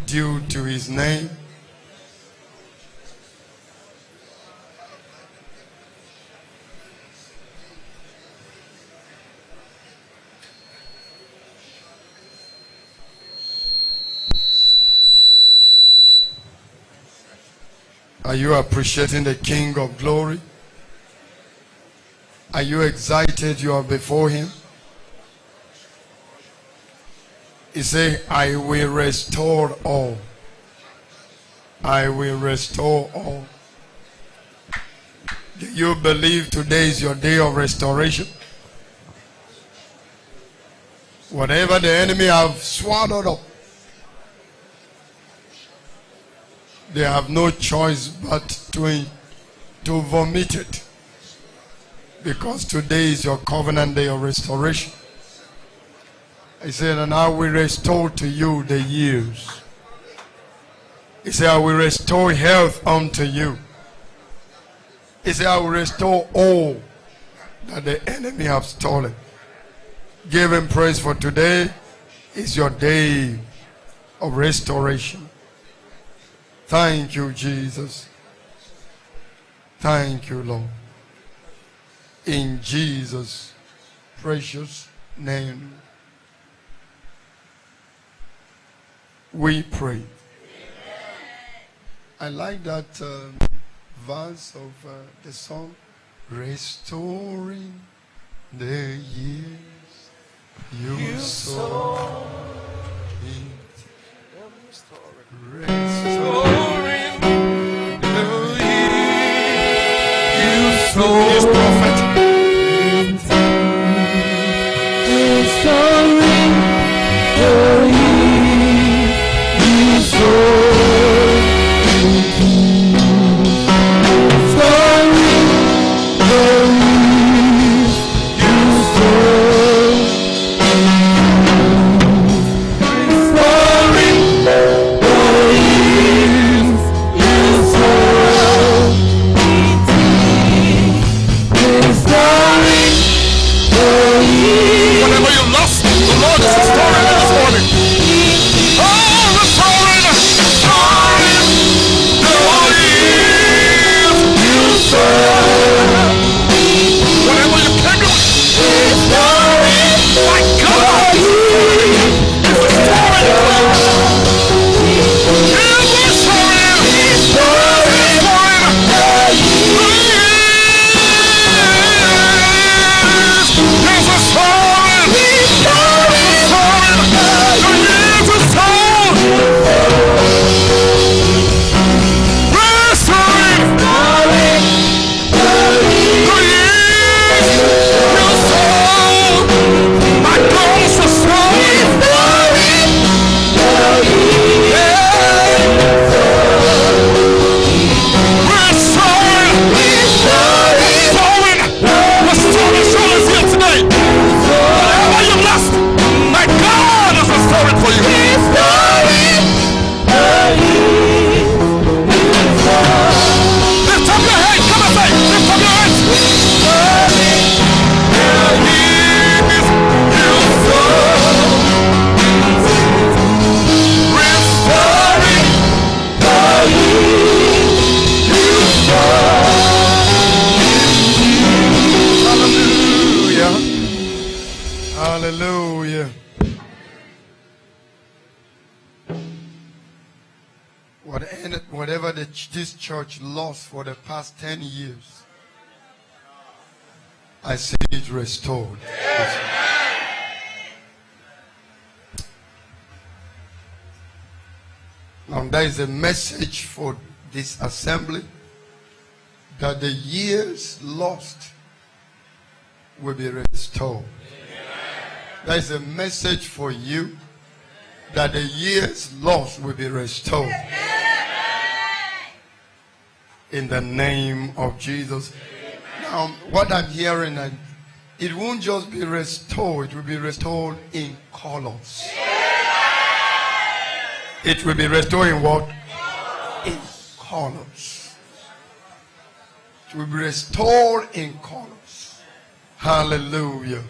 due to his name. Are you appreciating the King of Glory? Are you excited you are before him? He said, I will restore all. I will restore all. Do you believe today is your day of restoration? Whatever the enemy have swallowed up, they have no choice but to vomit it. Because today is your covenant day of restoration. He said, and I will restore to you the years. He said, I will restore health unto you. He said, I will restore all that the enemy have stolen. Give him praise, for today is your day of restoration. Thank you, Jesus. Thank you, Lord. In Jesus' precious name, we pray. I like that verse of the song, restoring the years you sow. Restoring the years you sow. Yes, prophet. Restoring the years you sow. Hallelujah. Whatever this church lost for the past 10 years, I see it restored. Now there is a message for this assembly that the years lost will be restored. There is a message for you that the years lost will be restored. In the name of Jesus. Now, what I'm hearing, it won't just be restored, it will be restored in colors. It will be restored in what? In colors. It will be restored in colors. Hallelujah.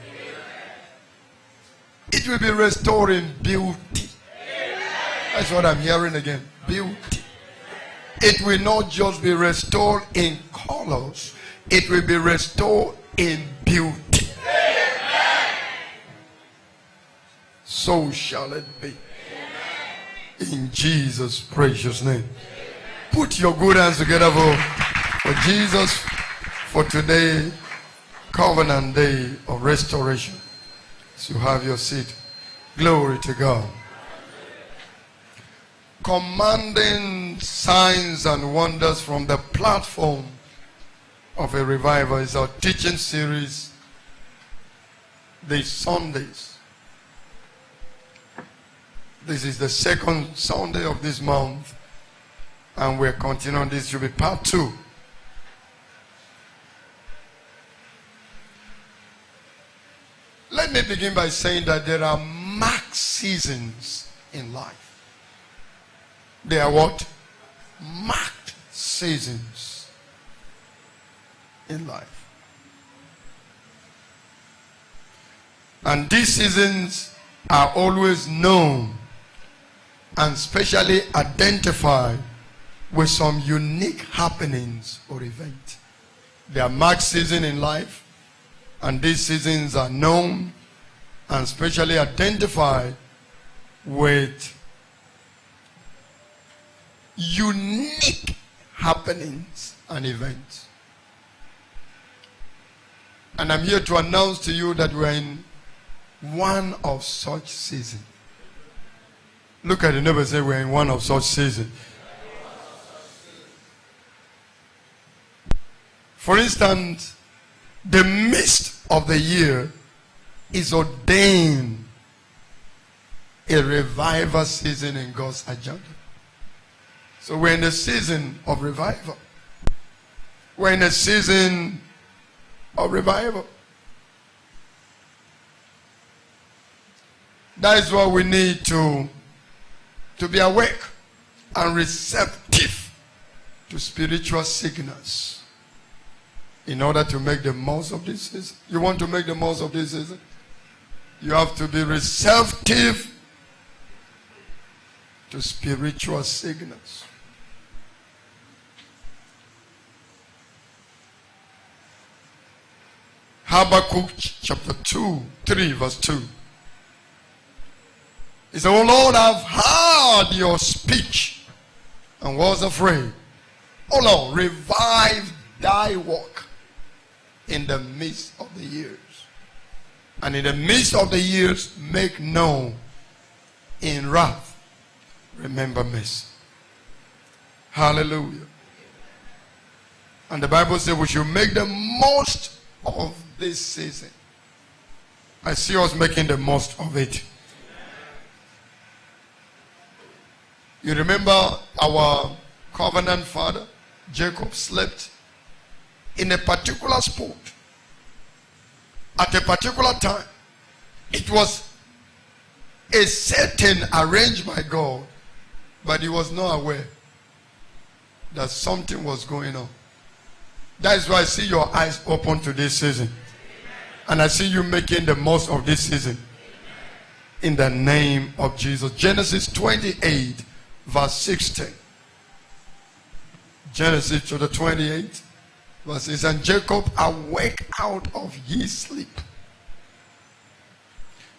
It will be restored in beauty. That's what I'm hearing again. Beauty. It will not just be restored in colors. It will be restored in beauty. So shall it be. In Jesus' precious name. Put your good hands together for Jesus, for today, Covenant Day of Restoration. So you have your seat. Glory to God. Commanding signs and wonders from the platform of a revival is our teaching series these Sundays. This is the second Sunday of this month, and we're continuing. This should be part 2. Let me begin by saying that there are marked seasons in life. They are what? Marked seasons in life. And these seasons are always known and specially identified with some unique happenings or events. There are marked seasons in life, and these seasons are known and specially identified with unique happenings and events. And I'm here to announce to you that we're in one of such seasons. Look at the neighbor and say, we're in one of such seasons. For instance, the midst of the year is ordained a revival season in God's agenda. So we're in a season of revival. We're in a season of revival. That is why we need to be awake and receptive to spiritual signals in order to make the most of this season. You want to make the most of this season? You have to be receptive to spiritual signals. Habakkuk chapter 3 verse 2. He said, "Oh Lord, I've heard your speech and was afraid. Oh Lord, revive thy work in the midst of the years. And in the midst of the years, make known in wrath, remember mercy." Hallelujah. And the Bible says we should make the most of this season. I see us making the most of it. You remember our covenant father, Jacob, slept in a particular spot at a particular time. It was a certain arranged by God, but he was not aware that something was going on. That is why I see your eyes open to this season. And I see you making the most of this season. In the name of Jesus. Genesis 28 verse 16. Genesis chapter 28 verse 6. And Jacob awake out of his sleep.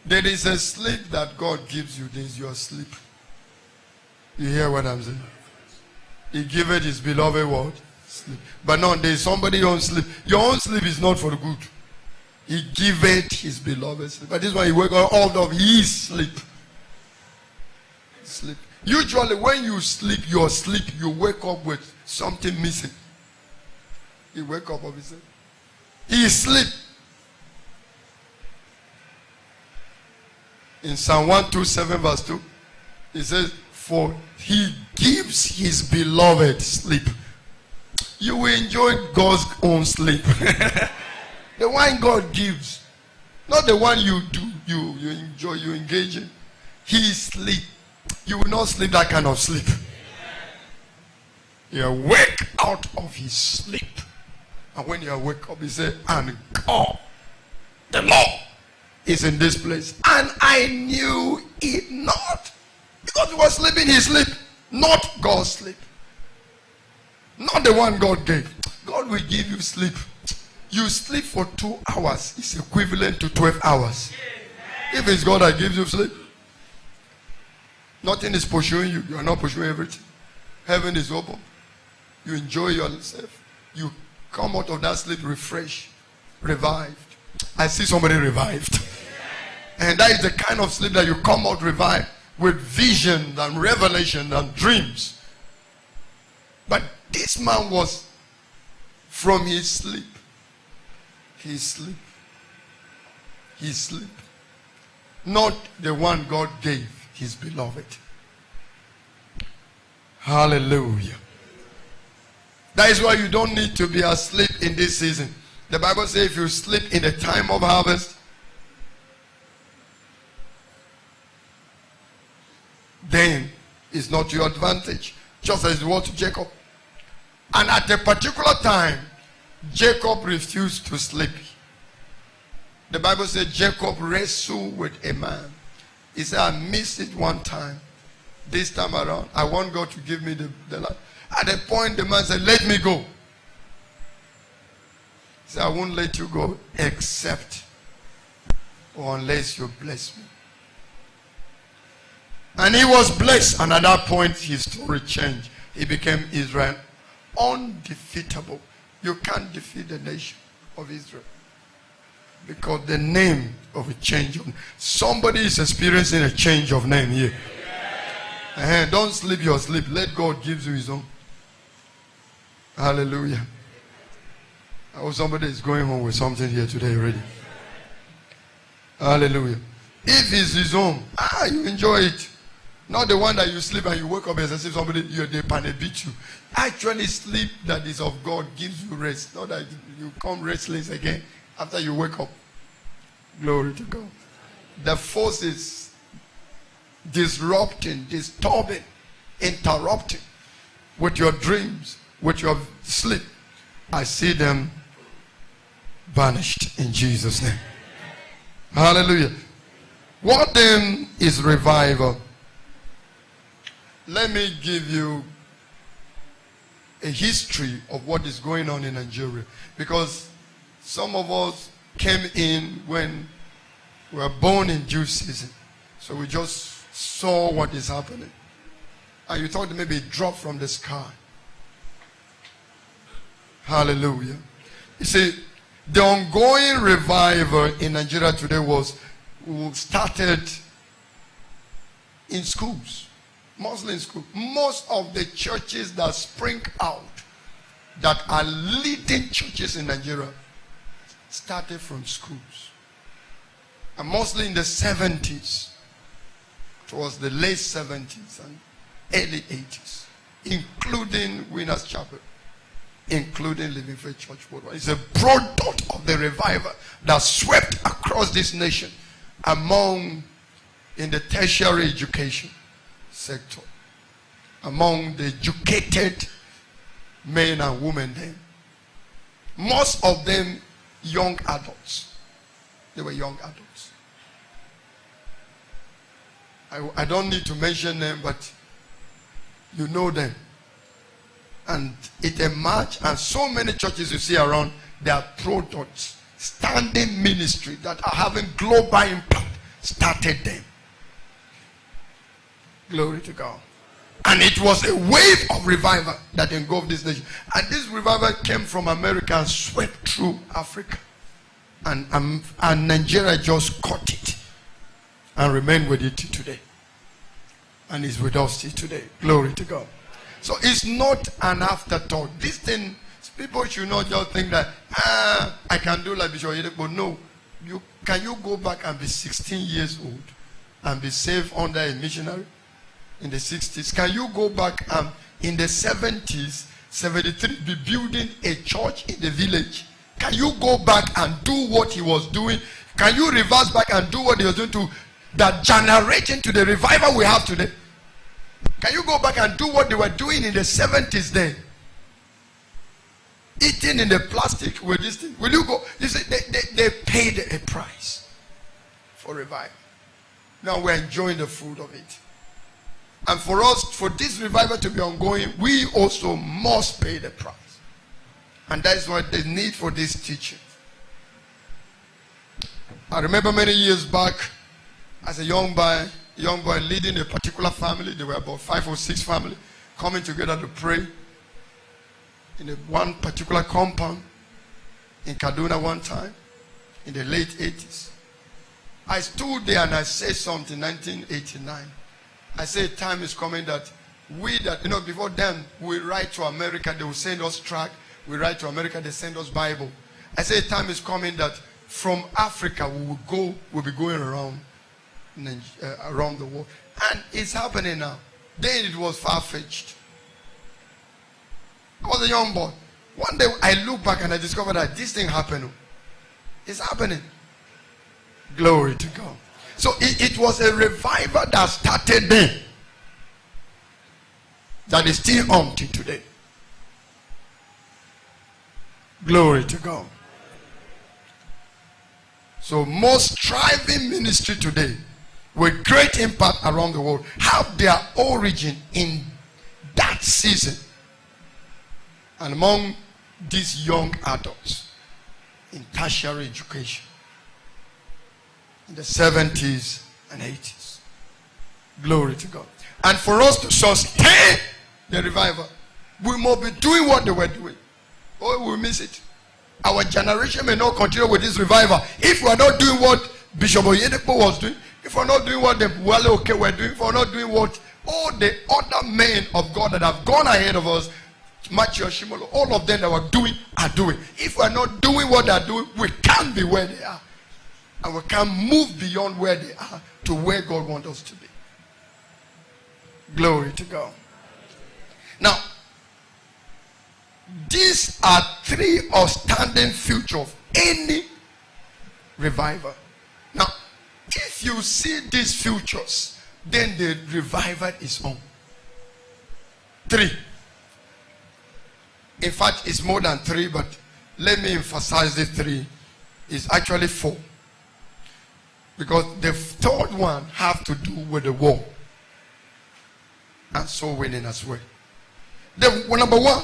There is a sleep that God gives you. There is your sleep. You hear what I'm saying? He giveth his beloved what? Sleep. But no, there is somebody's own sleep. Your own sleep is not for the good. He giveth his beloved sleep. But this one, he wake up out of his sleep. Sleep. Usually when you sleep, your sleep, you wake up with something missing. He wake up of his sleep. He sleep. In Psalm 127 verse 2, it says, "For he gives his beloved sleep." You will enjoy God's own sleep. The one God gives. Not the one you do, you enjoy, you engage in. He sleep. You will not sleep that kind of sleep. You wake out of his sleep. And when you wake up, he said, "And God, the Lord, is in this place. And I knew it not." Because he was sleeping, he sleep. Not God's sleep. Not the one God gave. God will give you sleep. You sleep for 2 hours. It's equivalent to 12 hours. If it's God that gives you sleep, nothing is pursuing you. You are not pursuing everything. Heaven is open. You enjoy yourself. You come out of that sleep refreshed, revived. I see somebody revived. And that is the kind of sleep that you come out revived with vision and revelation and dreams. But this man was from his sleep. His sleep. His sleep. Not the one God gave his beloved. Hallelujah. That is why you don't need to be asleep in this season. The Bible says if you sleep in the time of harvest, then it's not your advantage. Just as it was to Jacob. And at a particular time, Jacob refused to sleep. The Bible said Jacob wrestled with a man. He said, I missed it one time. This time around, I want God to give me the life. At a point, the man said, let me go. He said, I won't let you go except or unless you bless me. And he was blessed. And at that point, his story changed. He became Israel. Undefeatable. You can't defeat the nation of Israel. Because the name of a change. Somebody is experiencing a change of name here. Don't sleep your sleep. Let God give you his own. Hallelujah. I hope somebody is going home with something here today already. Hallelujah. If it's his own, you enjoy it. Not the one that you sleep and you wake up as if somebody they beat you. Actually, sleep that is of God gives you rest. Not that you come restless again after you wake up. Glory to God. The forces disrupting, disturbing, interrupting with your dreams, with your sleep. I see them vanished in Jesus' name. Hallelujah. What then is revival? Let me give you a history of what is going on in Nigeria. Because some of us came in when we were born in Jew season. So we just saw what is happening. And you thought maybe it dropped from the sky. Hallelujah. You see, the ongoing revival in Nigeria today started in schools. Mostly in school. Most of the churches that spring out, that are leading churches in Nigeria, started from schools. And mostly in the 70s. It was the late 70s and early 80s. Including Winners Chapel. Including Living Faith Church Worldwide. It's a product of the revival that swept across this nation in the tertiary education sector, among the educated men and women then. Most of them young adults. They were young adults. I don't need to mention them, but you know them. And it emerged, and so many churches you see around, they are products, standing ministry that are having global impact, started them. Glory to God. And it was a wave of revival that engulfed this nation. And this revival came from America and swept through Africa. And Nigeria just caught it and remained with it today. And is with us today. Glory to God. So it's not an afterthought. This thing, people should not just think that, I can do like Bishop Yede. But no, can you go back and be 16 years old and be saved under a missionary? In the 60s, can you go back and in the 70s, 73, be building a church in the village? Can you go back and do what he was doing? Can you reverse back and do what he was doing to that generation to the revival we have today? Can you go back and do what they were doing in the 70s then? Eating in the plastic with this thing. Will you go? You see, they paid a price for revival. Now we're enjoying the fruit of it. And for us, for this revival to be ongoing, we also must pay the price. And that is what the need for this teaching. I remember many years back, as a young boy leading a particular family. There were about 5 or 6 families coming together to pray in one particular compound in Kaduna one time in the late 80s. I stood there and I said something in 1989. I said, time is coming that before then, we write to America, they will send us tract. We write to America, they send us Bible. I said, time is coming that from Africa, we'll be going around the world. And it's happening now. Then it was far-fetched. I was a young boy. One day, I look back and I discovered that this thing happened. It's happening. Glory to God. So it was a revival that started then, that is still on till today. Glory to God. So most thriving ministry today with great impact around the world have their origin in that season and among these young adults in tertiary education in the 70s and 80s. Glory to God. And for us to sustain the revival, we must be doing what they were doing, or we miss it. Our generation may not continue with this revival if we are not doing what Bishop Oyedepo was doing, if we are not doing what the Wale Oke were doing, if we are not doing what all the other men of God that have gone ahead of us, Matthew Shimolo, all of them that were doing are doing. If we are not doing what they are doing, we can't be where they are. And we can't move beyond where they are to where God wants us to be. Glory to God. Now, these are 3 outstanding features of any revival. Now, if you see these features, then the revival is on. 3. In fact, it's more than 3, but let me emphasize the 3. It's actually 4. Because the third one have to do with the war and soul winning as well. Number 1,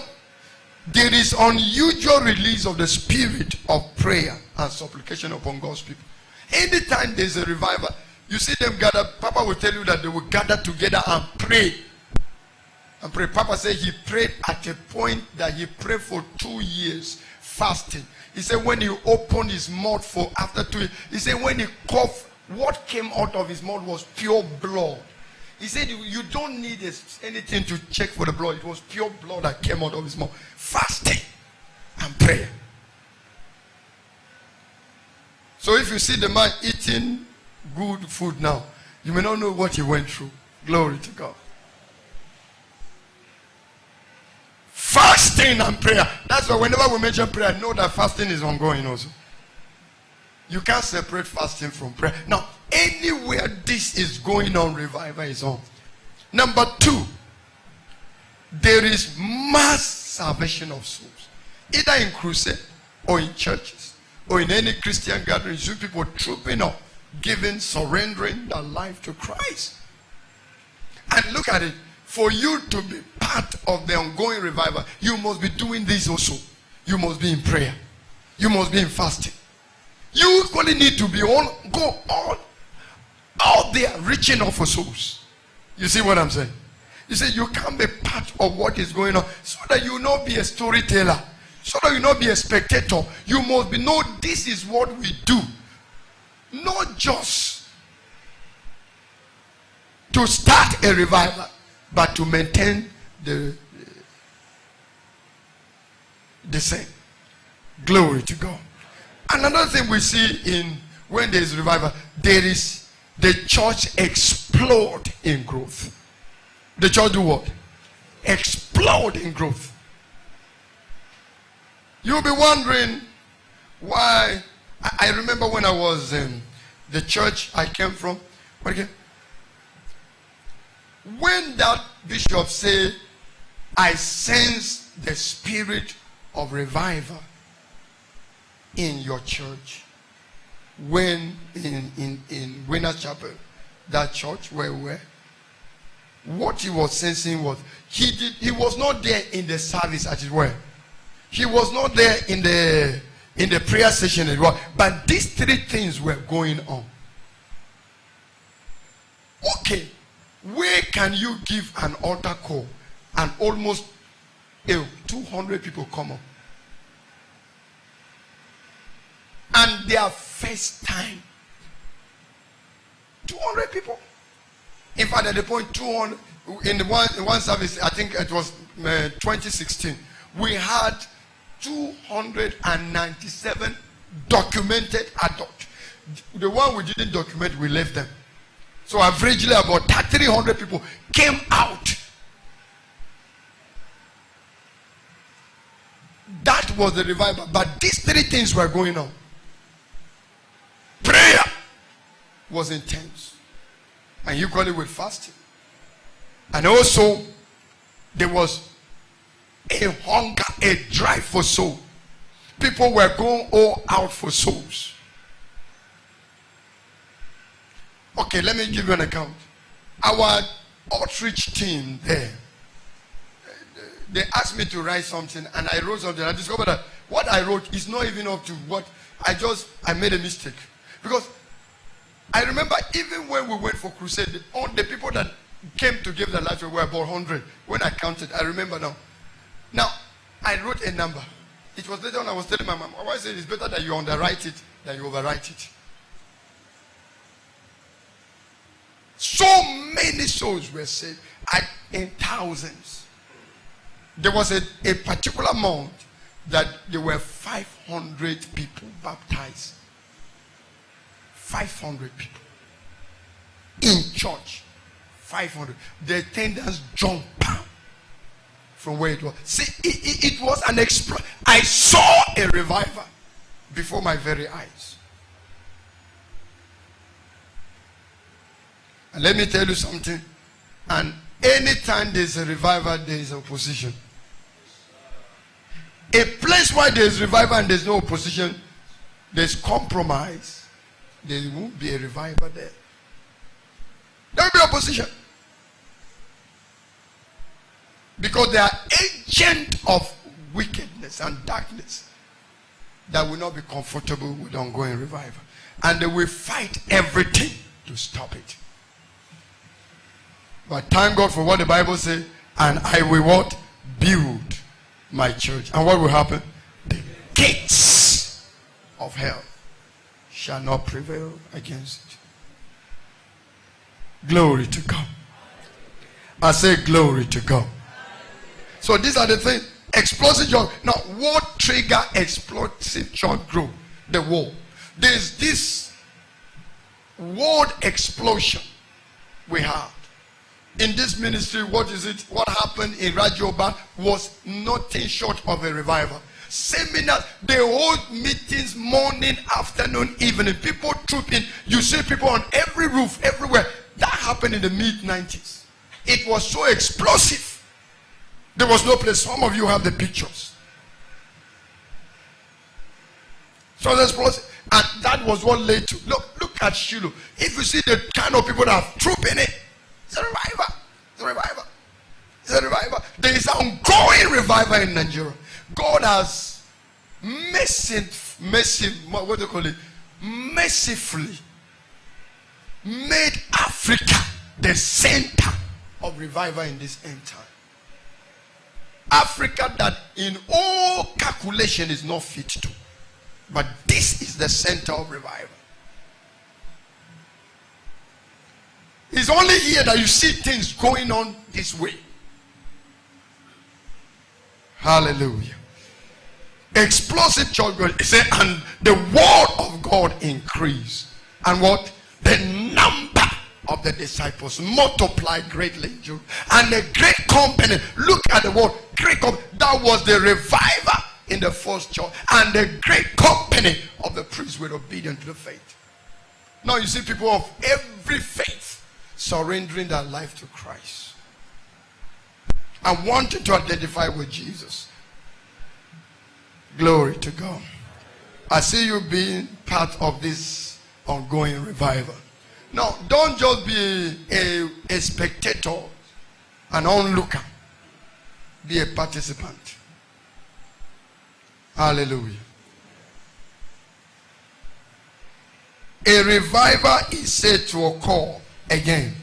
there is unusual release of the spirit of prayer and supplication upon God's people. Anytime there's a revival, you see them gather. Papa will tell you that they will gather together and pray. And pray. Papa said he prayed at a point that he prayed for 2 years fasting. He said when he opened his mouth for after 2 years, he said when he coughed, what came out of his mouth was pure blood. He said you don't need anything to check for the blood. It was pure blood that came out of his mouth. Fasting and prayer. So if you see the man eating good food now, you may not know what he went through. Glory to God. Fasting and prayer. That's why whenever we mention prayer, know that fasting is ongoing also. You can't separate fasting from prayer. Now, anywhere this is going on, revival is on. Number 2, there is mass salvation of souls. Either in crusade or in churches or in any Christian gathering. You see people trooping up, giving, surrendering their life to Christ. And look at it. For you to be part of the ongoing revival, you must be doing this also. You must be in prayer. You must be in fasting. You equally need to be go on out there reaching out for souls. You see what I'm saying? You say you can't be part of what is going on, so that you not be a storyteller, so that you not be a spectator. You must be know this is what we do, not just to start a revival, but to maintain the same. Glory to God. Another thing we see in when there is revival, there is the church explode in growth. The church do what? Explode in growth. You'll be wondering why. I remember when I was in the church I came from. When that bishop said, I sense the spirit of revival in your church, when in Winners Chapel, that church where we were, what he was sensing was he was not there in the service, as it were. He was not there in the prayer session as well. But these three things were going on. Okay, where can you give an altar call and almost 200 people come up? And their first time, 200 people. In fact, at the point 200 in one service, I think it was 2016, we had 297 documented adults. The one we didn't document, we left them. So averagely about 300 people came out. That was the revival. But these three things were going on. Prayer was intense, and equally with fasting. And also, there was a hunger, a drive for soul. People were going all out for souls. Okay, let me give you an account. Our outreach team there, they asked me to write something, and I wrote something. I discovered that what I wrote is not even up to what I made a mistake. Because I remember even when we went for crusade, all the people that came to give their life were about 100. When I counted, I remember now. Now, I wrote a number. It was later on I was telling my mom, I said it's better that you underwrite it than you overwrite it. So many souls were saved in thousands. There was a particular month that there were 500 people baptized. 500 people. In church. 500. The attendance jumped from where it was. See, it was an explosion. I saw a revival before my very eyes. And let me tell you something. And anytime there's a revival, there is opposition. A place where there's revival and there's no opposition, there's compromise. There won't be a revival there. There will be opposition. Because they are agents of wickedness and darkness that will not be comfortable with ongoing revival. And they will fight everything to stop it. But thank God for what the Bible says. And I will what? Build my church. And what will happen? The gates of hell shall not prevail against it. Glory to God. I say glory to God. So these are the things. Explosive joy. Now, what trigger explosive joy growth? The war. There's this world explosion we had. In this ministry, what is it? What happened in Rajoba was nothing short of a revival. Seminars, they hold meetings morning, afternoon, evening. People trooping. You see people on every roof, everywhere. That happened in the mid-90s. It was so explosive. There was no place. Some of you have the pictures. So that's explosive. And that was what led to. Look at Shiloh. If you see the kind of people that have trooping it, it's a revival. It's a revival. It's a revival. There is an ongoing revival in Nigeria. God has mercifully made Africa the center of revival in this end time. Africa that in all calculation is not fit to. But this is the center of revival. It's only here that you see things going on this way. Hallelujah. Explosive church growth. It said, and the word of God increased. And what? The number of the disciples multiplied greatly. And the great company. Look at the word. Great company. That was the revival in the first church. And the great company of the priests were obedient to the faith. Now you see people of every faith surrendering their life to Christ and wanting to identify with Jesus. Glory to God. I see you being part of this ongoing revival. Now, don't just be a spectator an onlooker. Be a participant. Hallelujah. A revival is said to occur again.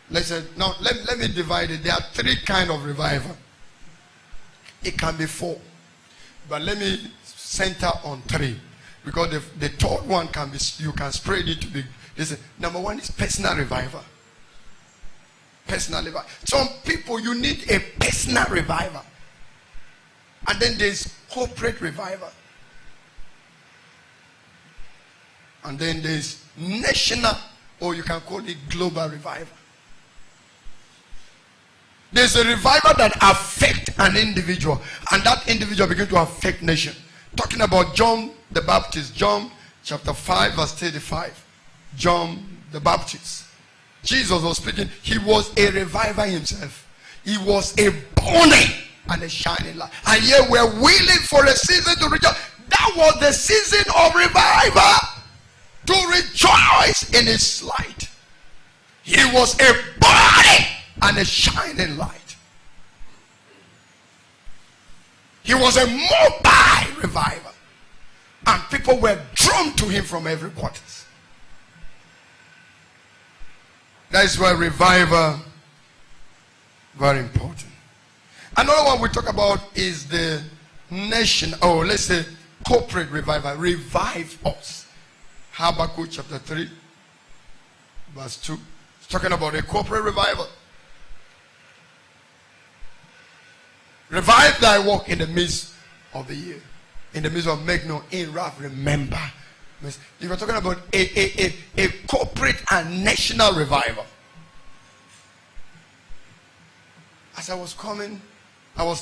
Listen, now let me divide it. There are three kinds of revival. It can be four. But let me center on three. Because the third one can be, you can spread it to be. Listen, number one is personal revival. Personal revival. Some people, you need a personal revival. And then there's corporate revival. And then there's national, or you can call it global revival. There's a revival that affects an individual, and that individual begins to affect nation. Talking about John the Baptist, John chapter 5 verse 35. John the Baptist. Jesus was speaking. He was a reviver himself. He was a burning and a shining light. And yet we're willing for a season to rejoice. That was the season of revival. To rejoice in his light. He was a burning and a shining light. He was a mobile revival. And people were drawn to him from every quarter. That is why revival very important. Another one we talk about is the nation, or let's say corporate revival. Revive us. Habakkuk chapter 3 verse 2. It's talking about a corporate revival. Revive thy work in the midst of the year. In the midst of make known in wrath, remember. You were talking about a corporate and national revival. As I was coming,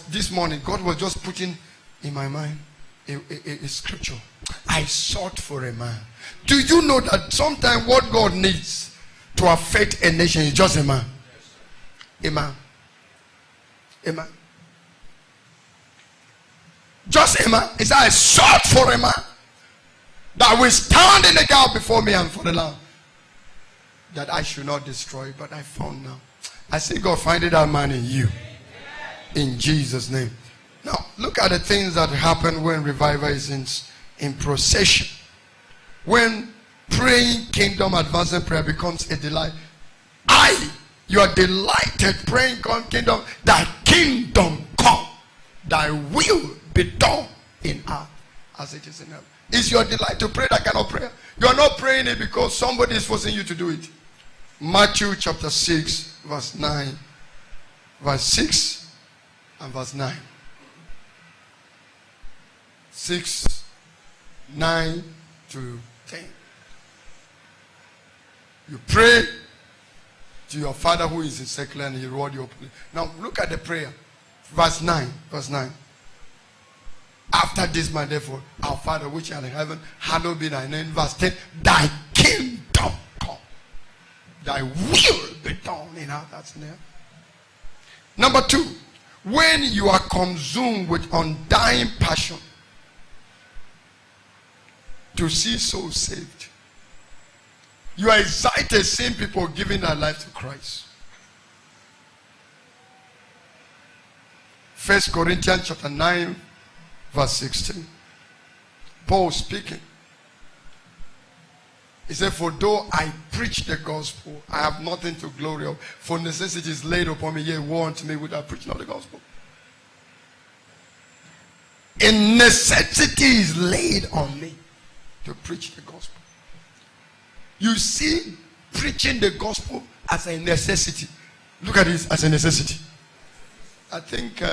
this morning, God was just putting in my mind a scripture. I sought for a man. Do you know that sometimes what God needs to affect a nation is just a man? A man. A man. Just a man. He said, I sought for a man that will stand in the gap before me and for the land, that I should not destroy, but I found now. I say, God, find that man in you. In Jesus' name. Now, look at the things that happen when revival is in procession. When praying kingdom advancing prayer becomes a delight. You are delighted praying kingdom, thy kingdom come, thy will be done in earth as it is in heaven. Is your delight to pray that kind of prayer? You are not praying it because somebody is forcing you to do it. Matthew chapter 6 verse 9, verse 6 and verse 9. 6, 9 to 10. You pray to your Father who is in secular and he reward you openly. Now look at the prayer. Verse 9. Verse 9. After this, my therefore, our Father which art in heaven, hallowed be thy name. Verse 10. Thy kingdom come. Thy will be done in earth as in heaven. Number 2. When you are consumed with undying passion to see souls saved, you are excited seeing people giving their life to Christ. 1 Corinthians chapter 9 verse 16. Paul speaking. He said, for though I preach the gospel, I have nothing to glory of. For necessity is laid upon me, yea, woe unto me without preaching of the gospel. A necessity is laid on me to preach the gospel. You see preaching the gospel as a necessity. Look at this as a necessity. I think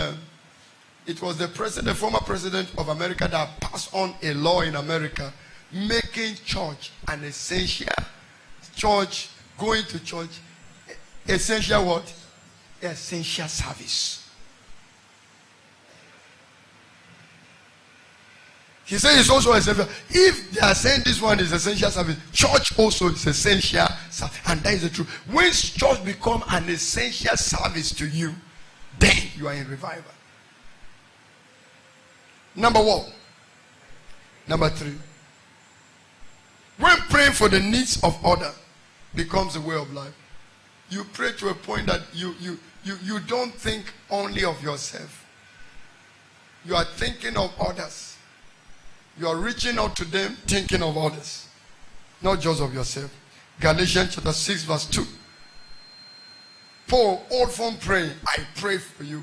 it was the former president of America that passed on a law in America making church an essential church, going to church, essential what? Essential service. He said it's also essential. If they are saying this one is essential service, church also is essential service. And that is the truth. When church become an essential service to you, then you are in revival. Number 1. Number 3. When praying for the needs of others becomes a way of life, you pray to a point that you don't think only of yourself. You are thinking of others. You are reaching out to them, thinking of others, not just of yourself. Galatians chapter 6 verse 2. Paul, old form praying, I pray for you.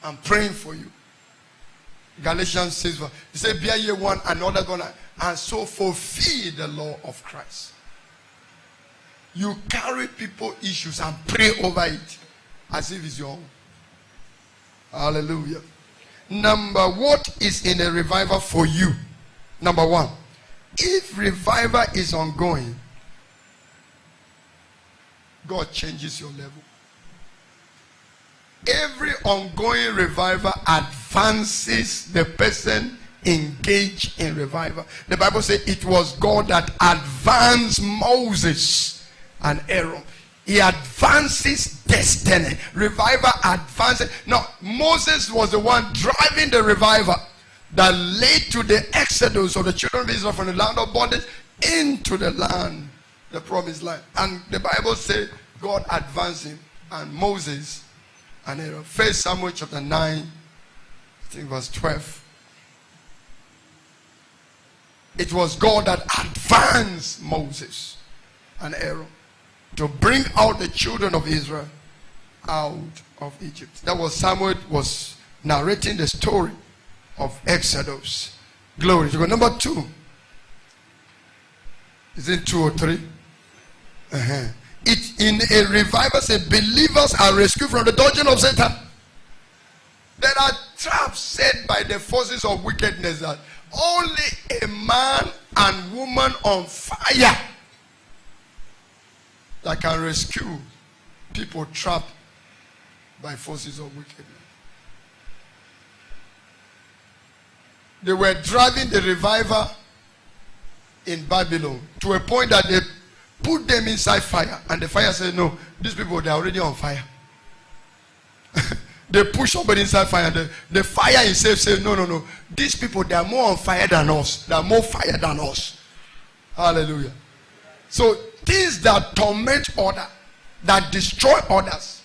I'm praying for you. Galatians 6 verse. He said, bear ye one another gonna, and so fulfill the law of Christ. You carry people issues and pray over it as if it's your own. Hallelujah. Number, what is in a revival for you? Number one, if revival is ongoing, God changes your level. Every ongoing revival advances the person engaged in revival. The Bible says it was God that advanced Moses and Aaron. He advances destiny. Revival advances. Now, Moses was the one driving the revival that led to the exodus of the children of Israel from the land of bondage into the land, the promised land. And the Bible says God advanced him, and Moses and Aaron. 1 Samuel chapter 9, I think verse 12. It was God that advanced Moses and Aaron to bring out the children of Israel out of Egypt. That was Samuel was narrating the story of Exodus. Glory to God. Number 2. Is it 2 or 3? It in a revival said believers are rescued from the dungeon of Satan. There are traps set by the forces of wickedness that only a man and woman on fire that can rescue people trapped by forces of wickedness. They were driving the revival in Babylon to a point that they put them inside fire, and the fire said, no, these people, they're already on fire. They push somebody inside fire, and the fire itself said, no, these people, they are more on fire than us. They are more fire than us. Hallelujah. So things that torment others, that destroy others,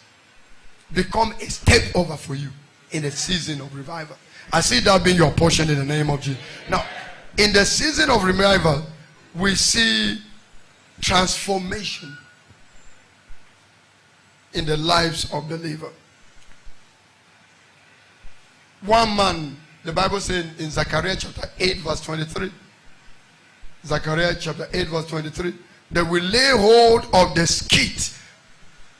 become a step over for you in a season of revival. I see that being your portion in the name of Jesus. Now, in the season of revival, we see transformation in the lives of believers. One man, the Bible says in Zechariah chapter 8 verse 23. Zechariah chapter 8 verse 23. They will lay hold of the skeet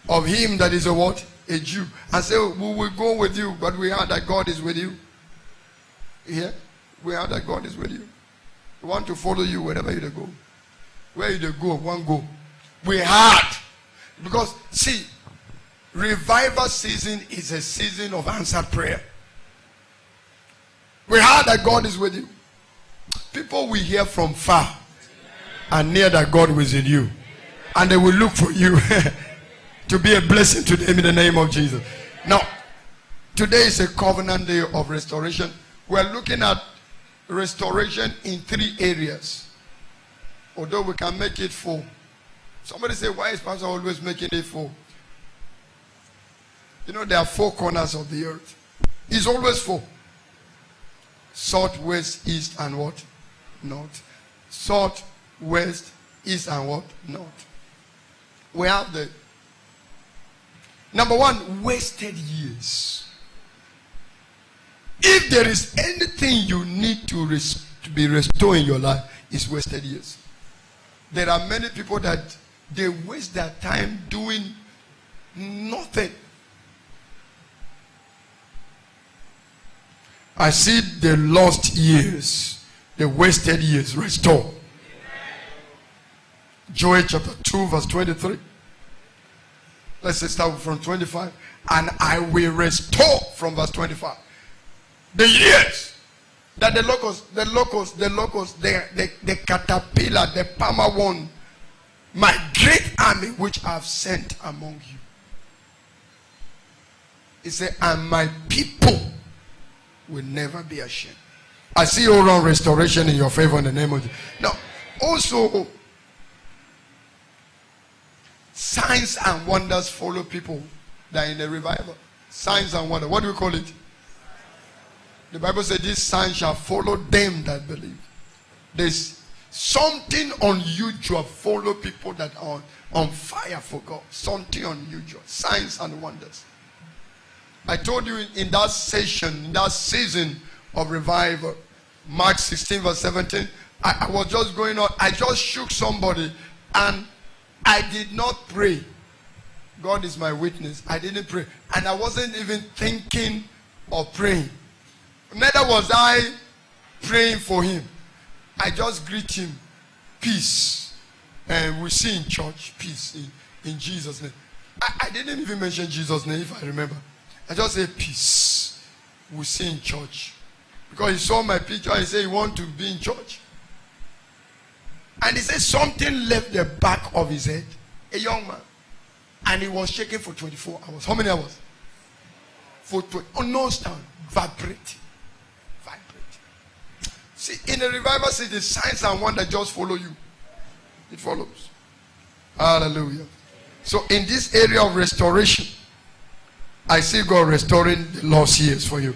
of him that is a what? A Jew. And say, we will go with you, but we heard that God is with you. Yeah? We heard that God is with you. We want to follow you wherever you go. Where you go, one go. We heard. Because, see, revival season is a season of answered prayer. We heard that God is with you. People will hear from far and near that God is in you. And they will look for you to be a blessing to them in the name of Jesus. Now, today is a covenant day of restoration. We're looking at restoration in 3 areas. Although we can make it 4. Somebody say, why is Pastor always making it 4? You know, there are 4 corners of the earth. It's always 4. South, west, east, and what? North. South, west, east, and what? North. We have the number 1, wasted years. If there is anything you need to be restored in your life, it's wasted years. There are many people that they waste their time doing nothing. I see the lost years, the wasted years restored. Joel chapter 2 verse 23. Let's start from 25. And I will restore from verse 25. The years that the caterpillar, the palmer worm, my great army which I have sent among you. He said, and my people will never be ashamed. I see all around restoration in your favor in the name of Jesus. Now, also, signs and wonders follow people They're in a revival. Signs and wonders. What do we call it? The Bible says these signs shall follow them that believe. There's something unusual follow people that are on fire for God. Something unusual. Signs and wonders. I told you in that session, in that season of revival, Mark 16 verse 17, I was just going on. I just shook somebody and I did not pray. God is my witness. I didn't pray. And I wasn't even thinking of praying. Neither was I praying for him. I just greet him. Peace. And we see in church, peace in Jesus' name. I didn't even mention Jesus' name if I remember. I just said peace. We see in church. Because he saw my picture and he said he want to be in church. And he said something left the back of his head. A young man. And he was shaking for 24 hours. How many hours? For 20. Oh, non-stop. Vibrating. See, in a revival city, signs and wonders just follow you. It follows. Hallelujah. So in this area of restoration, I see God restoring the lost years for you.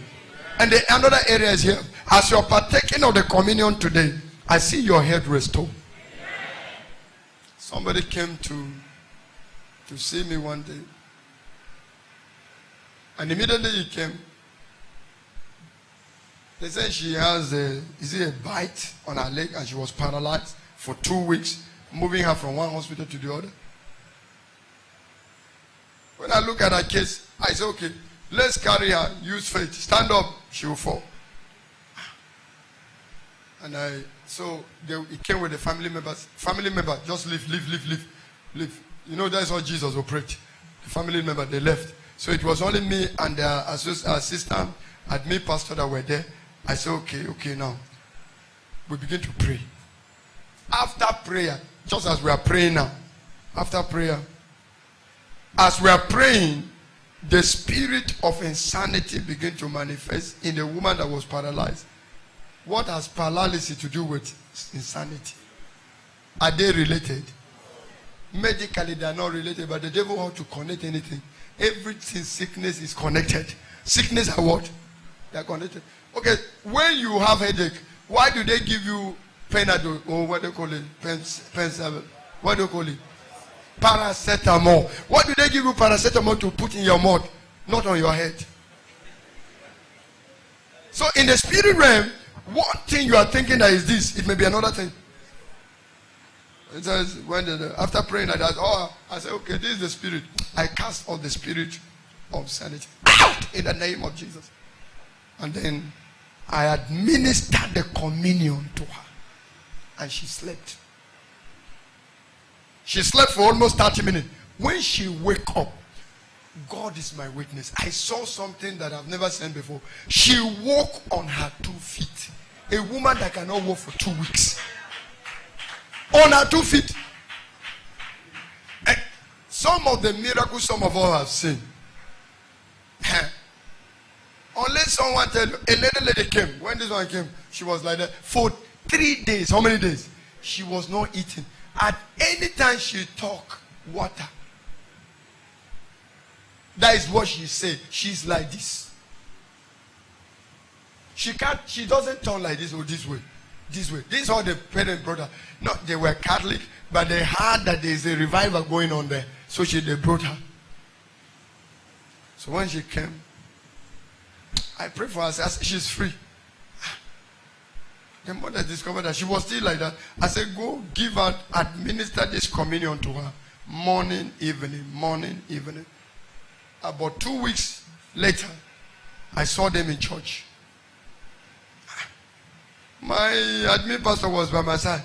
And another area is here. As you're partaking of the communion today, I see your head restored. Somebody came to see me one day. And immediately he came. They said she has a bite on her leg and she was paralyzed for 2 weeks, moving her from one hospital to the other. When I look at her case, I say, okay, let's carry her, use faith. Stand up, she will fall. And he came with the family members. Family member, just leave. You know, that's what Jesus operated. The family member, they left. So it was only me and the assistant and me, pastor, that were there. I said, okay, now. We begin to pray. After prayer, just as we are praying now, after prayer, as we are praying, the spirit of insanity began to manifest in the woman that was paralyzed. What has paralysis to do with insanity? Are they related? Medically, they are not related, but the devil wants to connect anything. Everything, sickness is connected. Sickness are what? They are connected. Okay, when you have headache, why do they give you Panadol or what do they call it? What do you call it? Paracetamol. Why do they give you paracetamol to put in your mouth, not on your head? So in the spirit realm, one thing you are thinking that is this, it may be another thing. It says after praying like that, I say, okay, this is the spirit. I cast off the spirit of sanity out in the name of Jesus. And then I administered the communion to her. And she slept. She slept for almost 30 minutes. When she woke up, God is my witness. I saw something that I've never seen before. She woke on her 2 feet. A woman that cannot walk for 2 weeks. On her 2 feet. And some of the miracles some of us have seen. Unless someone tell you, a lady came. When this one came, she was like that. For 3 days. How many days? She was not eating. At any time she talk, water. That is what she said. She's like this. She doesn't turn like this or this way. This way. This is how the parent brother. No, they were Catholic, but they heard that there is a revival going on there. So they brought her. So when she came, I prayed for her. I said, she's free. The mother discovered that she was still like that. I said, go give her, administer this communion to her. Morning, evening. About 2 weeks later, I saw them in church. My admin pastor was by my side.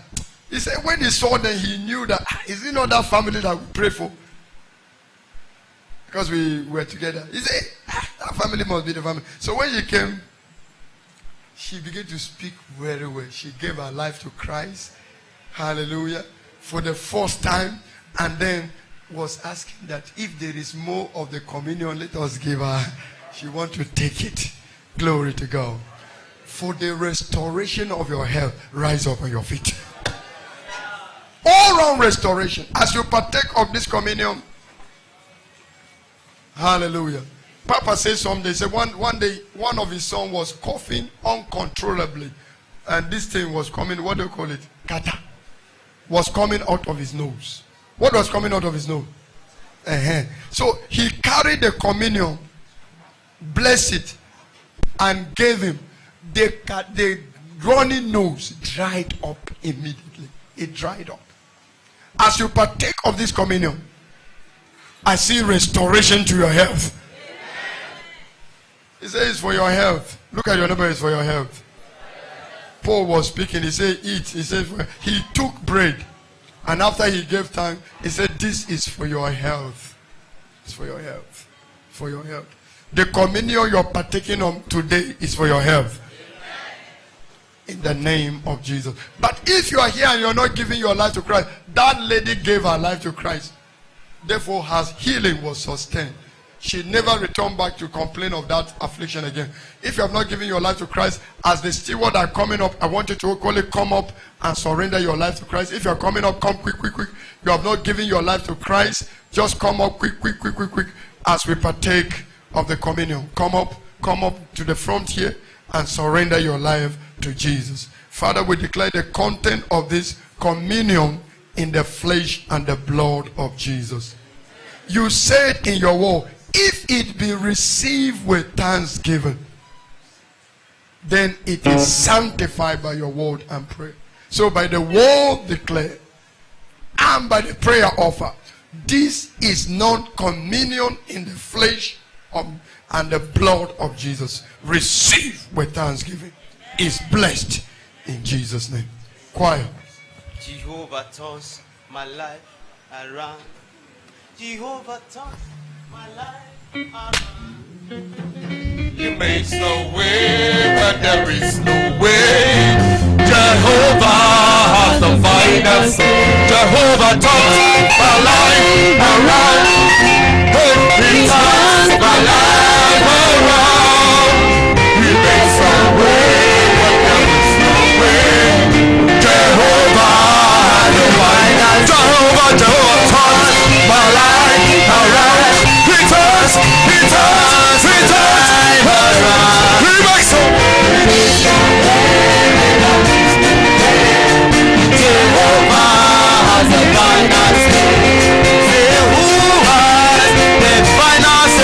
He said when he saw them, he knew that, is it not that family that we pray for? Because we were together. He said, that family must be the family. So when she came, she began to speak very well. She gave her life to Christ. Hallelujah. For the first time. And then was asking that if there is more of the communion, let us give her. She wants to take it. Glory to God. For the restoration of your health, rise up on your feet. All round restoration. As you partake of this communion, Hallelujah. Papa says something. He said one day, one of his sons was coughing uncontrollably. And this thing was coming, what do you call it? Kata. Was coming out of his nose. What was coming out of his nose? So he carried the communion, blessed it, and gave him. The running nose dried up immediately. It dried up. As you partake of this communion, I see restoration to your health. He says it's for your health. Look at your neighbor, it's for your health. Paul was speaking, he said eat. He said he took bread, and after he gave thanks, he said this is for your health. It's for your health. For your health. The communion you're partaking of today is for your health. In the name of Jesus. But if you are here and you're not giving your life to Christ, that lady gave her life to Christ. Therefore, her healing was sustained. She never returned back to complain of that affliction again. If you have not given your life to Christ, as the steward are coming up, I want you to equally come up and surrender your life to Christ. If you are coming up, come quick. You have not given your life to Christ, just come up quick, as we partake of the communion. Come up to the front here and surrender your life to Jesus. Father, we declare the content of this communion in the flesh and the blood of Jesus. You said in your word, if it be received with thanksgiving, then it is sanctified by your word and prayer. So by the word declared and by the prayer offered, this is not communion in the flesh and the blood of Jesus. Receive with thanksgiving. Is blessed in Jesus' name. Choir. Jehovah turns my life around. Jehovah turns my life around. He makes no way where there is no way. Jehovah has the finest. Jehovah turns my life around. He turns my life around. He makes no way where there is no way. Jehovah has the finest. Jehovah turns my life around. He turns around. He makes a Jehovah has the finest. Who has the finest?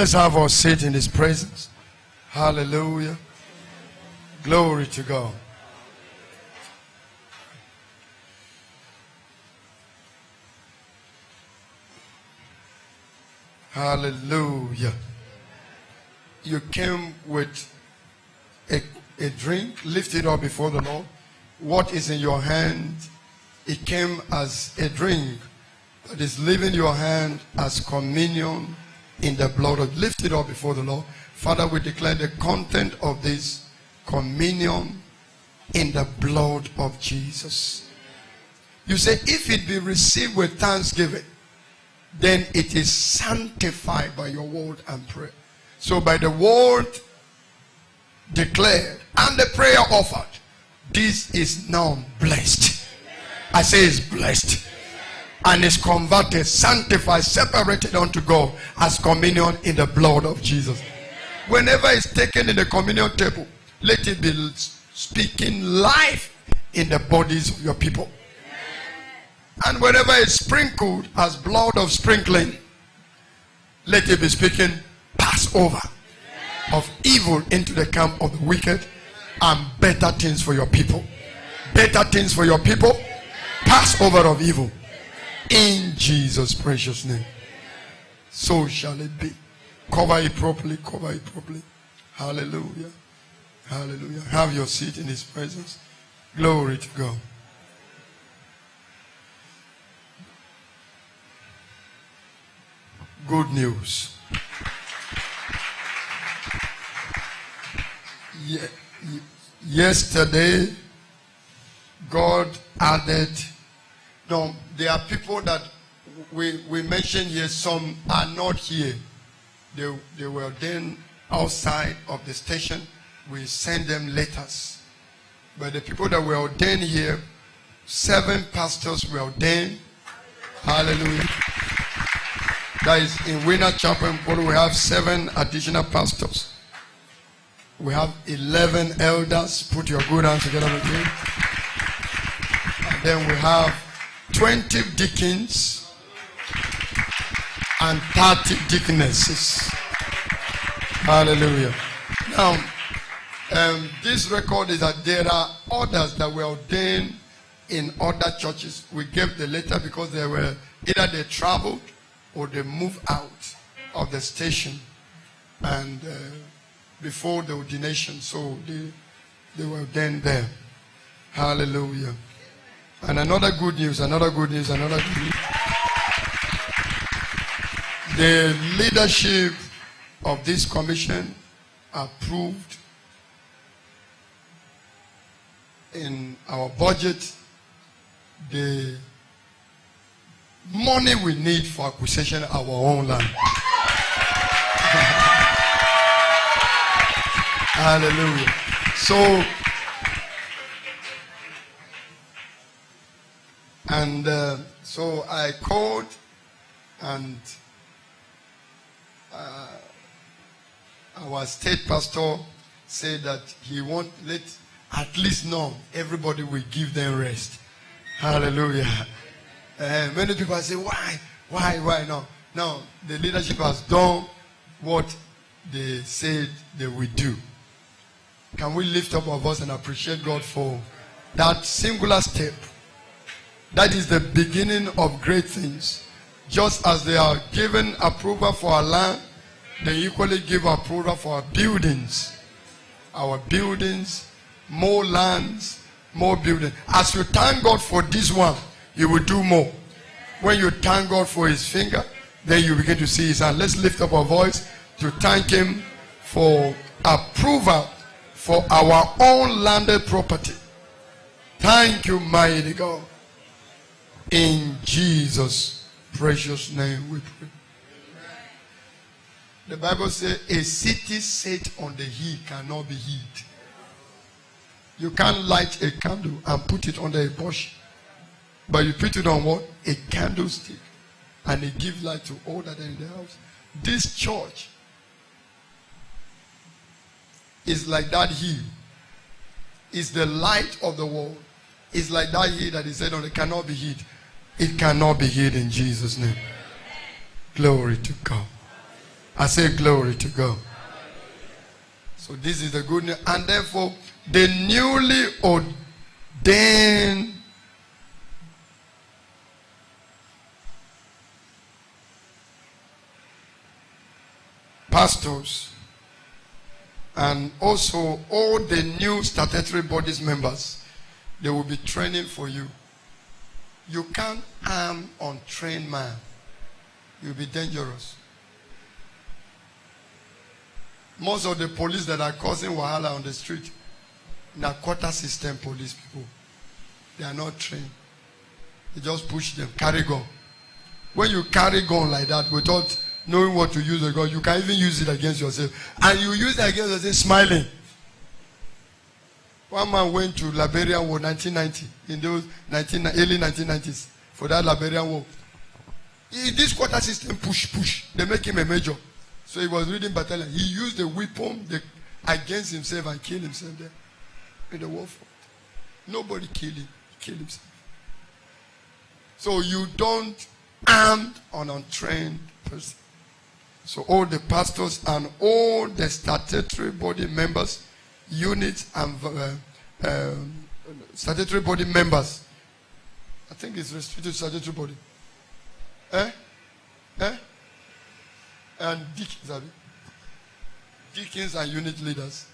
let's have our seat in his presence. Hallelujah. Glory to God. Hallelujah. You came with a drink, lift it up before the Lord. What is in your hand, it came as a drink that is leaving your hand as communion in the blood of. Lift it up before the Lord. Father, we declare the content of this communion in the blood of Jesus. You say, if it be received with thanksgiving, then it is sanctified by your word and prayer. So by the word declared and the prayer offered, this is now blessed. I say it's blessed. And is converted, sanctified, separated unto God as communion in the blood of Jesus. Whenever it's taken in the communion table, let it be speaking life in the bodies of your people. And whenever it's sprinkled as blood of sprinkling, let it be speaking Passover of evil into the camp of the wicked and better things for your people. Better things for your people. Passover of evil. In Jesus' precious name. So shall it be. Cover it properly. Cover it properly. Hallelujah. Hallelujah. Have your seat in his presence. Glory to God. Good news. Yesterday, God added. No, there are people that we mentioned here. Some are not here. They were ordained outside of the station. We send them letters. But the people that were ordained here, 7 pastors were ordained. Hallelujah. That is in Winner Chapel. We have 7 additional pastors. We have 11 elders. Put your good hands together with me. And then we have 20 deacons and 30 deaconesses. Hallelujah. Now, this record is that there are others that were ordained in other churches. We gave the letter because they were either they traveled or they moved out of the station and before the ordination, so they were ordained there. Hallelujah. And another good news. The leadership of this commission approved in our budget the money we need for acquisition of our own land. Hallelujah. So I called and our state pastor said that he won't let at least know everybody will give them rest. Hallelujah. Many people say, why? No, the leadership has done what they said they will do. Can we lift up our voice and appreciate God for that singular step? That is the beginning of great things. Just as they are given approval for our land, they equally give approval for our buildings. Our buildings, more lands, more buildings. As you thank God for this one, you will do more. When you thank God for his finger, then you begin to see his hand. Let's lift up our voice to thank him for approval for our own landed property. Thank you, mighty God. In Jesus' precious name we pray. The Bible says a city set on the hill cannot be hid. You can't light a candle and put it under a bush. But you put it on what? A candlestick. And it gives light to all that are in the house. This church is like that hill. It's the light of the world. It's like that hill that he said on it cannot be hid. It cannot be hid in Jesus' name. Glory to God. I say glory to God. So this is the good news. And therefore, the newly ordained pastors and also all the new statutory bodies members, they will be training for you. You can't arm untrained man. You'll be dangerous. Most of the police that are causing wahala on the street, quarter system police people, they are not trained. They just push them, carry gun. When you carry gun like that without knowing what to use the gun, you can even use it against yourself. And you use it against yourself smiling. One man went to Liberian War 1990, in those early 1990s, for that Liberian War. This quarter system push. They make him a major. So he was leading battalion. He used the weapon against himself and killed himself there in the war front. Nobody killed him. He killed himself. So you don't arm an untrained person. So all the pastors and all the statutory body members, units and statutory body members. I think it's restricted to statutory body. And deacons and unit leaders.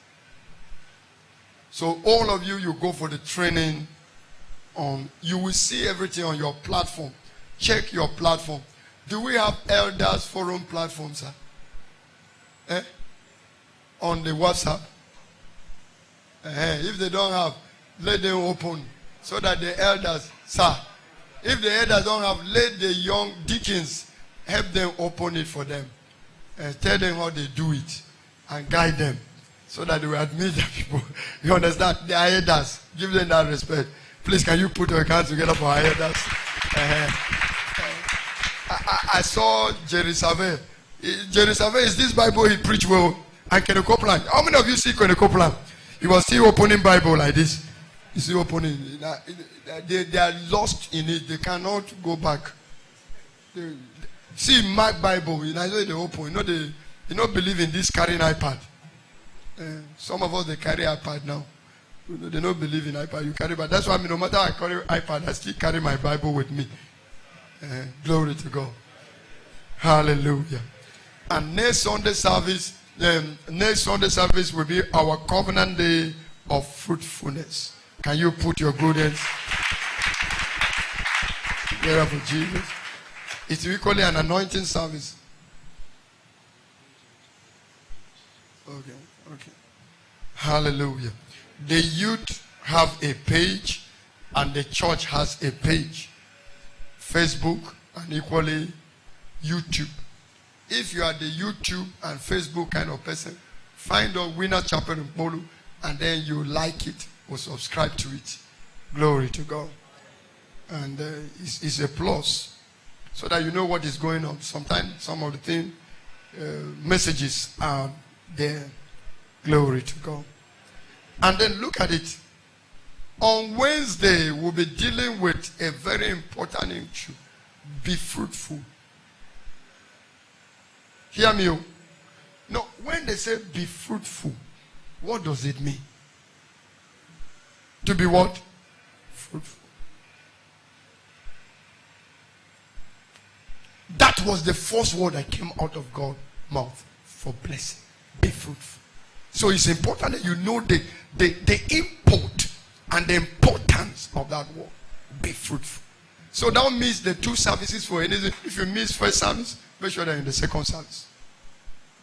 So all of you go for the training. You will see everything on your platform. Check your platform. Do we have elders forum platforms, sir? On the WhatsApp? If they don't have, let them open so that the elders, sir. If the elders don't have, let the young deacons help them open it for them. Tell them how they do it and guide them so that they will admit the people. You understand? They are elders. Give them that respect. Please, can you put your hands together for our elders? I saw Jerry Savelle. Jerry Savelle, is this Bible he preached well? And Kenneth Copeland. How many of you see Kenneth Copeland? He was still opening Bible like this. He's still opening. They are lost in it. They cannot go back. See Mark Bible. I know they open. They don't believe in this carrying iPad. Some of us, they carry iPad now. They don't believe in iPad. You carry, but that's why no matter I carry iPad, I still carry my Bible with me. Glory to God. Hallelujah. And next Sunday service will be our covenant day of fruitfulness. Can you put your good hands together for Jesus? It's equally an anointing service. Okay. Hallelujah. The youth have a page and the church has a page. Facebook and equally YouTube. If you are the YouTube and Facebook kind of person, find out Winner Chapel in Molu and then you like it or subscribe to it. Glory to God. And it's a plus so that you know what is going on. Sometimes some of the things, messages are there. Glory to God. And then look at it. On Wednesday, we'll be dealing with a very important issue. Be fruitful. Hear me. No, when they say be fruitful, what does it mean? To be what? Fruitful. That was the first word that came out of God's mouth for blessing. Be fruitful. So it's important that you know the import and the importance of that word. Be fruitful. So that means the two services for anything. If you miss first service, make sure they're in the second service.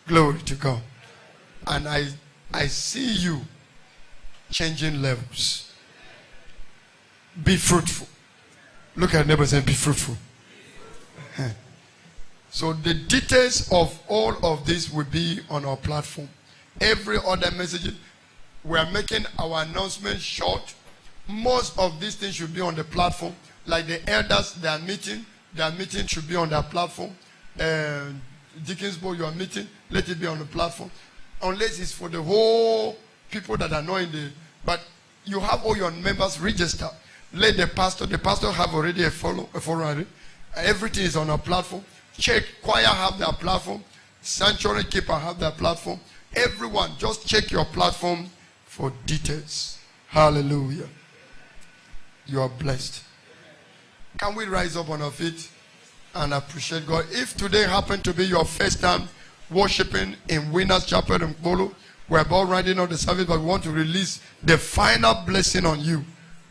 Glory to God. And I see you changing levels. Be fruitful. Look at neighbor and say, be fruitful. So the details of all of this will be on our platform. Every other message, we are making our announcement short. Most of these things should be on the platform. Like the elders, their meeting should be on their platform. Deaconsburg, your meeting, let it be on the platform. Unless it's for the whole people that are not in the, but you have all your members registered. Let the pastor have already a forum. Everything is on our platform. Check, choir have their platform. Sanctuary keeper have their platform. Everyone, just check your platform for details. Hallelujah. You are blessed. Can we rise up on our feet and appreciate God? If today happened to be your first time worshiping in Winners Chapel in Polo, we're about writing on the service, but we want to release the final blessing on you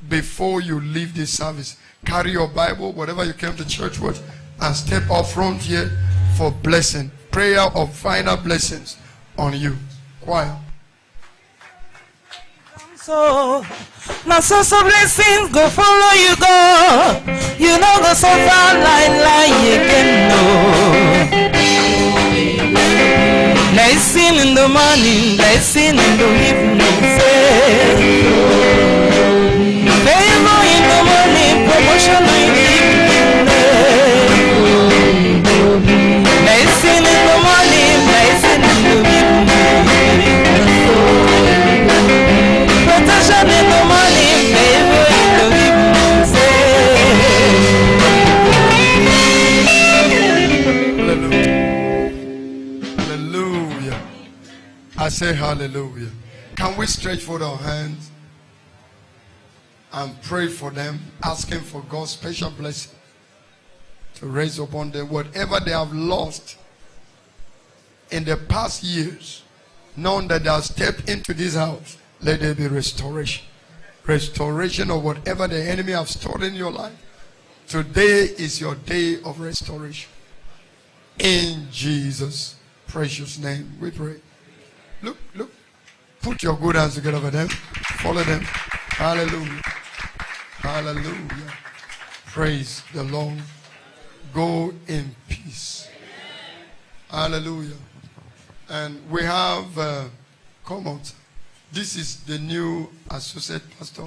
before you leave this service. Carry your Bible, whatever you came to church with, and step up front here for blessing. Prayer of final blessings on you. Choir. So blessings go follow you go. You know go suffer like again no. Blessing in the morning, blessing in the evening. Favor in the morning, promotion in the evening. Blessing in the morning, blessing in the evening. Protection in the morning, favor in the evening. Hallelujah. I say hallelujah. Can we stretch forth our hands and pray for them, asking for God's special blessing to raise upon them whatever they have lost in the past years, knowing that they have stepped into this house. Let there be restoration. Restoration of whatever the enemy have stolen in your life. Today is your day of restoration. In Jesus' precious name we pray. Look. Put your good hands together for them. Follow them. Hallelujah. Hallelujah. Praise the Lord. Go in peace. Hallelujah. And we have, come out. This is the new associate pastor,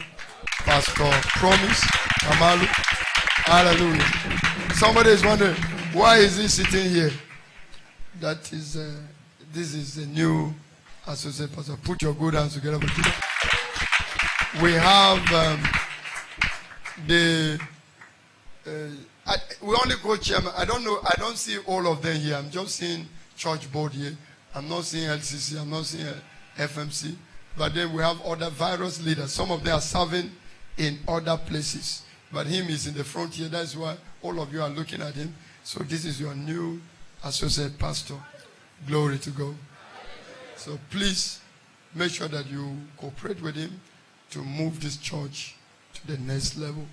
Pastor Promise Kamalu. Hallelujah. Somebody is wondering, why is he sitting here? That is, this is the new associate pastor. Put your good hands together. We have we only go chairman. I don't know. I don't see all of them here. I'm just seeing church board here. I'm not seeing LCC. I'm not seeing FMC. But then we have other virus leaders. Some of them are serving in other places. But him is in the front here. That's why all of you are looking at him. So this is your new associate pastor. Glory to God. So please make sure that you cooperate with him to move this church to the next level.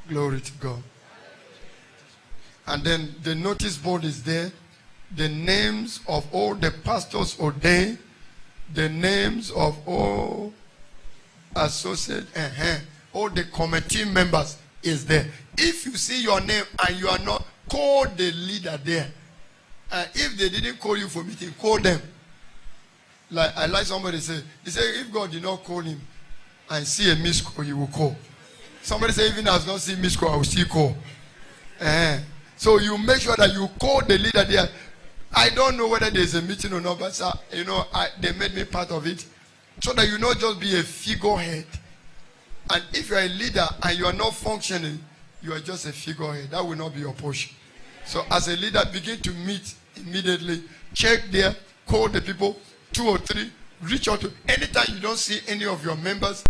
Glory to God. And then the notice board is there. The names of all the pastors ordained. The names of all associate, all the committee members is there. If you see your name and you are not, call the leader there. And if they didn't call you for meeting, call them. Like I like somebody say, he said, if God did not call him and see a missed call, he will call. Somebody say, even as not see missed call, I will still call. So you make sure that you call the leader there. I don't know whether there's a meeting or not, but they made me part of it. So that you not just be a figurehead. And if you're a leader and you are not functioning, you are just a figurehead. That will not be your portion. So as a leader, begin to meet immediately. Check there, call the people, 2 or 3, reach out to. Anytime you don't see any of your members,